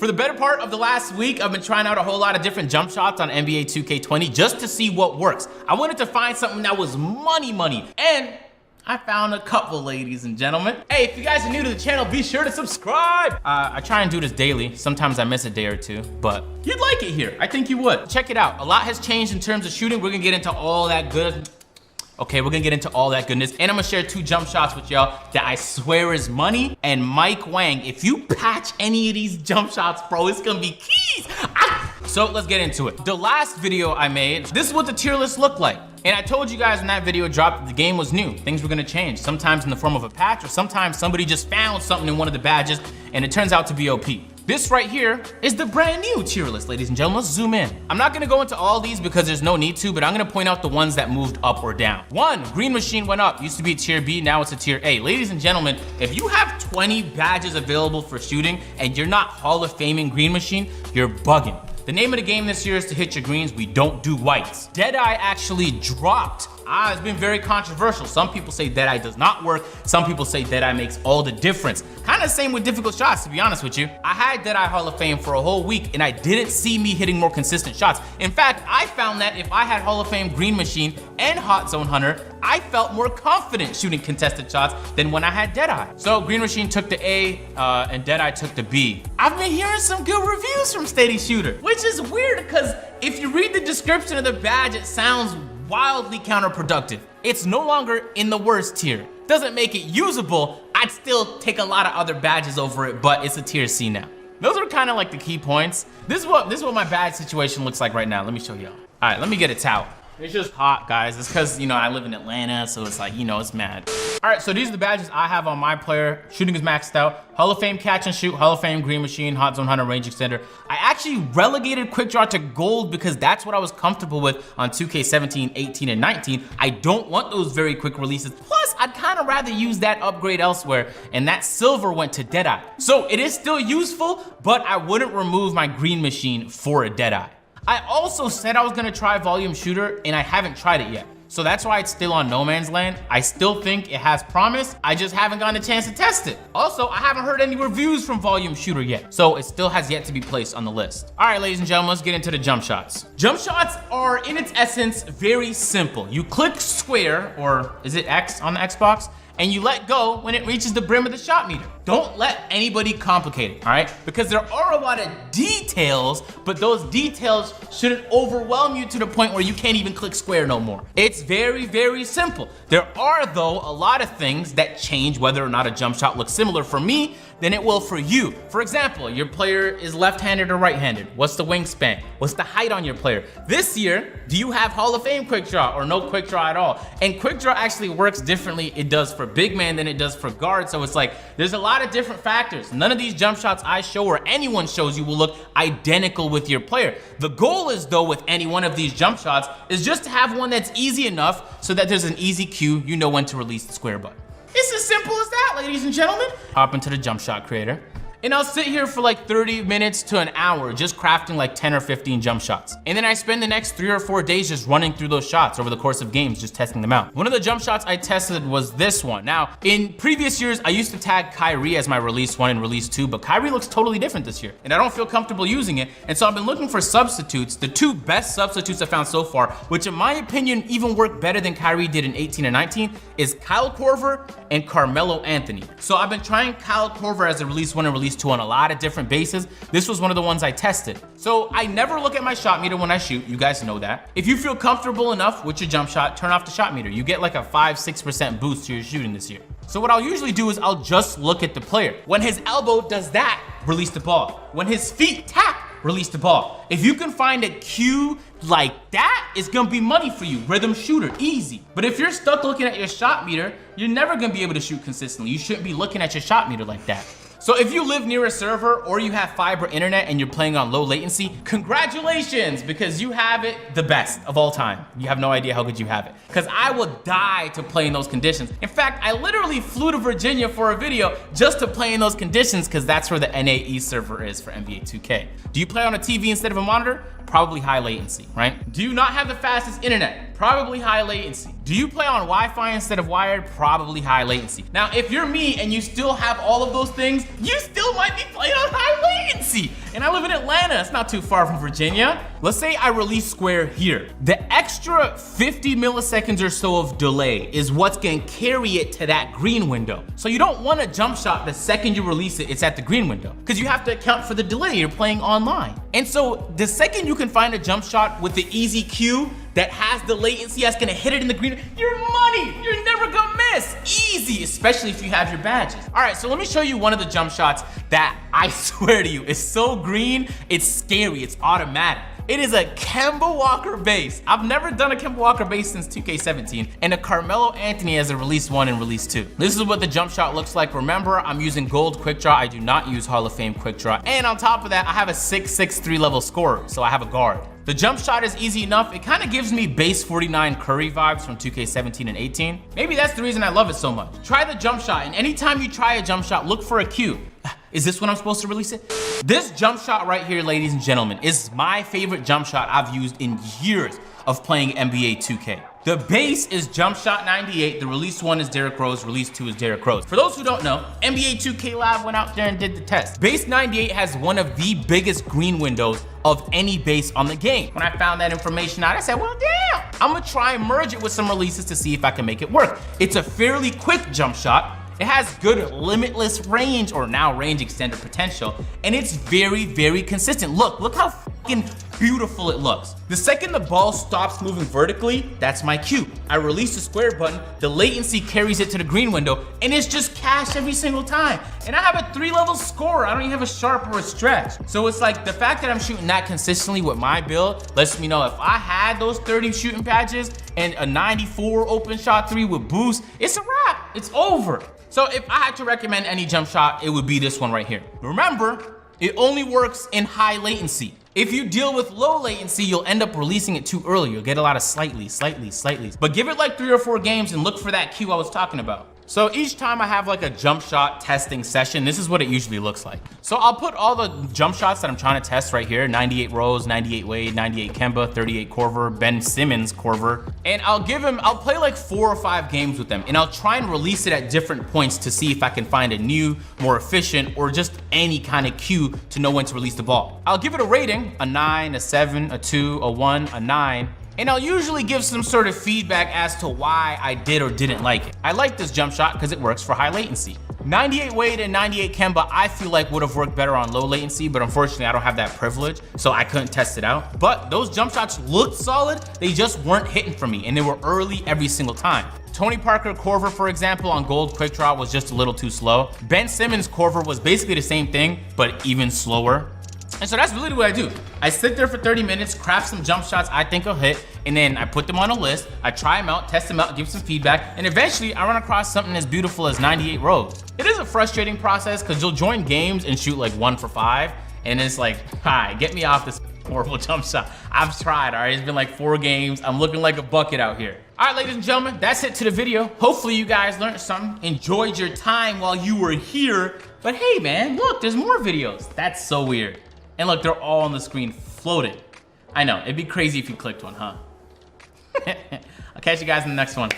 For the better part of the last week, I've been trying out a whole lot of different jump shots on NBA 2K20 just to see what works. I wanted to find something that was money, and I found a couple, ladies and gentlemen. Hey, if you guys are new to the channel, be sure to subscribe. I try and do this daily. Sometimes I miss a day or two, but you'd like it here. I think you would. Check it out. A lot has changed in terms of shooting. We're gonna get into all that good. Okay, we're gonna get into all that goodness. And I'm gonna share 2 jump shots with y'all that I swear is money. And Mike Wang, if you patch any of these jump shots, bro, it's gonna be keys. So let's get into it. The last video I made, this is what the tier list looked like. And I told you guys when that video dropped that the game was new. Things were gonna change, sometimes in the form of a patch, or sometimes somebody just found something in one of the badges and it turns out to be OP. This right here is the brand new tier list, ladies and gentlemen. Let's zoom in. I'm not gonna go into all these because there's no need to, but I'm gonna point out the ones that moved up or down. 1, Green Machine went up. Used to be a tier B, now it's a tier A. Ladies and gentlemen, if you have 20 badges available for shooting and you're not Hall of Faming Green Machine, you're bugging. The name of the game this year is to hit your greens. We don't do whites. Deadeye actually dropped. It's been very controversial. Some people say Deadeye does not work. Some people say Deadeye makes all the difference. Kind of the same with difficult shots, to be honest with you. I had Deadeye Hall of Fame for a whole week and I didn't see me hitting more consistent shots. In fact, I found that if I had Hall of Fame Green Machine and Hot Zone Hunter, I felt more confident shooting contested shots than when I had Deadeye. So Green Machine took the A and Deadeye took the B. I've been hearing some good reviews from Steady Shooter, which is weird because if you read the description of the badge, it sounds wildly counterproductive. It's no longer in the worst tier. Doesn't make it usable. I'd still take a lot of other badges over it, but it's a tier C now. Those are kind of like the key points. This is what my badge situation looks like right now. Let me show y'all. All right, let me get a towel. It's just hot, guys. It's because, you know, I live in Atlanta, so it's like, you know, it's mad. All right, so these are the badges I have on my player. Shooting is maxed out. Hall of Fame Catch and Shoot, Hall of Fame Green Machine, Hot Zone Hunter, Range Extender. I actually relegated Quick Draw to gold because that's what I was comfortable with on 2K17, 18, and 19. I don't want those very quick releases. Plus, I'd kind of rather use that upgrade elsewhere, and that silver went to Deadeye. So it is still useful, but I wouldn't remove my Green Machine for a Deadeye. I also said I was gonna try Volume Shooter and I haven't tried it yet. So that's why it's still on no man's land. I still think it has promise. I just haven't gotten a chance to test it. Also, I haven't heard any reviews from Volume Shooter yet. So it still has yet to be placed on the list. All right, ladies and gentlemen, let's get into the jump shots. Jump shots are, in its essence, very simple. You click square, or is it X on the Xbox? And you let go when it reaches the brim of the shot meter. Don't let anybody complicate it, all right? Because there are a lot of details, but those details shouldn't overwhelm you to the point where you can't even click square no more. It's very, very simple. There are, though, a lot of things that change whether or not a jump shot looks similar for me than it will for you. For example, your player is left-handed or right-handed. What's the wingspan? What's the height on your player? This year, do you have Hall of Fame quick draw or no quick draw at all? And quick draw actually works differently. It does for big man than it does for guard. So it's like, there's a lot of different factors. None of these jump shots I show or anyone shows you will look identical with your player. The goal is, though, with any one of these jump shots is just to have one that's easy enough so that there's an easy cue. You know when to release the square button. It's as simple as that, ladies and gentlemen. Hop into the jump shot creator. And I'll sit here for like 30 minutes to an hour just crafting like 10 or 15 jump shots. And then I spend the next 3 or 4 days just running through those shots over the course of games, just testing them out. One of the jump shots I tested was this one. Now, in previous years, I used to tag Kyrie as my release 1 and release 2, but Kyrie looks totally different this year. And I don't feel comfortable using it. And so I've been looking for substitutes. The 2 best substitutes I found so far, which in my opinion even work better than Kyrie did in 18 and 19, is Kyle Korver and Carmelo Anthony. So I've been trying Kyle Korver as a release 1 and release 2 on a lot of different bases. This was one of the ones I tested. So I never look at my shot meter when I shoot. You guys know that. If you feel comfortable enough with your jump shot, turn off the shot meter. You get like a 5-6% boost to your shooting this year. So what I'll usually do is I'll just look at the player. When his elbow does that, release the ball. When his feet tap, release the ball. If you can find a cue like that, it's gonna be money for you. Rhythm shooter, easy. But if you're stuck looking at your shot meter, you're never gonna be able to shoot consistently. You shouldn't be looking at your shot meter like that. So if you live near a server or you have fiber internet and you're playing on low latency, congratulations, because you have it the best of all time. You have no idea how good you have it. Because I will die to play in those conditions. In fact, I literally flew to Virginia for a video just to play in those conditions because that's where the NAE server is for NBA 2K. Do you play on a TV instead of a monitor? Probably high latency, right? Do you not have the fastest internet? Probably high latency. Do you play on Wi-Fi instead of wired? Probably high latency. Now, if you're me and you still have all of those things, you still might be playing on high latency. And I live in Atlanta, it's not too far from Virginia. Let's say I release Square here. The extra 50 milliseconds or so of delay is what's gonna carry it to that green window. So you don't want a jump shot the second you release it, it's at the green window, because you have to account for the delay, you're playing online. And so the second you can find a jump shot with the easy cue that has the latency that's gonna hit it in the green, you're money, you're never gonna miss. Easy, especially if you have your badges. All right, so let me show you one of the jump shots that I swear to you is so green, it's scary, it's automatic. It is a Kemba Walker base. I've never done a Kemba Walker base since 2K17, and a Carmelo Anthony as a release 1 and release 2. This is what the jump shot looks like. Remember, I'm using gold quick draw. I do not use Hall of Fame quick draw. And on top of that, I have a 6'6" level scorer, so I have a guard. The jump shot is easy enough. It kind of gives me base 49 Curry vibes from 2K17 and 18. Maybe that's the reason I love it so much. Try the jump shot, and anytime you try a jump shot, look for a cue. Is this when I'm supposed to release it? This jump shot right here, ladies and gentlemen, is my favorite jump shot I've used in years of playing NBA 2K. The base is jump shot 98, the release 1 is Derrick Rose, release 2 is Derrick Rose. For those who don't know, NBA 2K Live went out there and did the test. Base 98 has one of the biggest green windows of any base on the game. When I found that information out, I said, well, damn, I'm gonna try and merge it with some releases to see if I can make it work. It's a fairly quick jump shot. It has good limitless range, or now range extender potential, and it's very, very consistent. Look how fucking beautiful it looks. The second the ball stops moving vertically, that's my cue. I release the square button, the latency carries it to the green window, and it's just cash every single time. And I have a 3-level scorer. I don't even have a sharp or a stretch. So it's like the fact that I'm shooting that consistently with my build lets me know if I had those 30 shooting badges and a 94 open shot 3 with boost, it's a wrap, it's over. So if I had to recommend any jump shot, it would be this one right here. Remember, it only works in high latency. If you deal with low latency, you'll end up releasing it too early. You'll get a lot of slightly. But give it like 3 or 4 games and look for that cue I was talking about. So each time I have like a jump shot testing session, this is what it usually looks like. So I'll put all the jump shots that I'm trying to test right here, 98 Rose, 98 Wade, 98 Kemba, 38 Korver, Ben Simmons Korver, and I'll play like 4 or 5 games with them, and I'll try and release it at different points to see if I can find a new, more efficient, or just any kind of cue to know when to release the ball. I'll give it a rating, a 9, a 7, a 2, a 1, a 9, and I'll usually give some sort of feedback as to why I did or didn't like it. I like this jump shot because it works for high latency. 98 Wade and 98 Kemba, I feel like would have worked better on low latency, but unfortunately I don't have that privilege, so I couldn't test it out. But those jump shots looked solid, they just weren't hitting for me, and they were early every single time. Tony Parker Korver, for example, on gold quick draw was just a little too slow. Ben Simmons Korver was basically the same thing, but even slower. And so that's really what I do. I sit there for 30 minutes, craft some jump shots I think will hit, and then I put them on a list, I try them out, test them out, give some feedback, and eventually I run across something as beautiful as 98 Rose. It is a frustrating process because you'll join games and shoot like 1 for 5, and it's like, hi, get me off this horrible jump shot. I've tried, all right? It's been like 4 games. I'm looking like a bucket out here. All right, ladies and gentlemen, that's it to the video. Hopefully you guys learned something, enjoyed your time while you were here. But hey, man, look, there's more videos. That's so weird. And look, they're all on the screen floating. I know, it'd be crazy if you clicked one, huh? I'll catch you guys in the next one.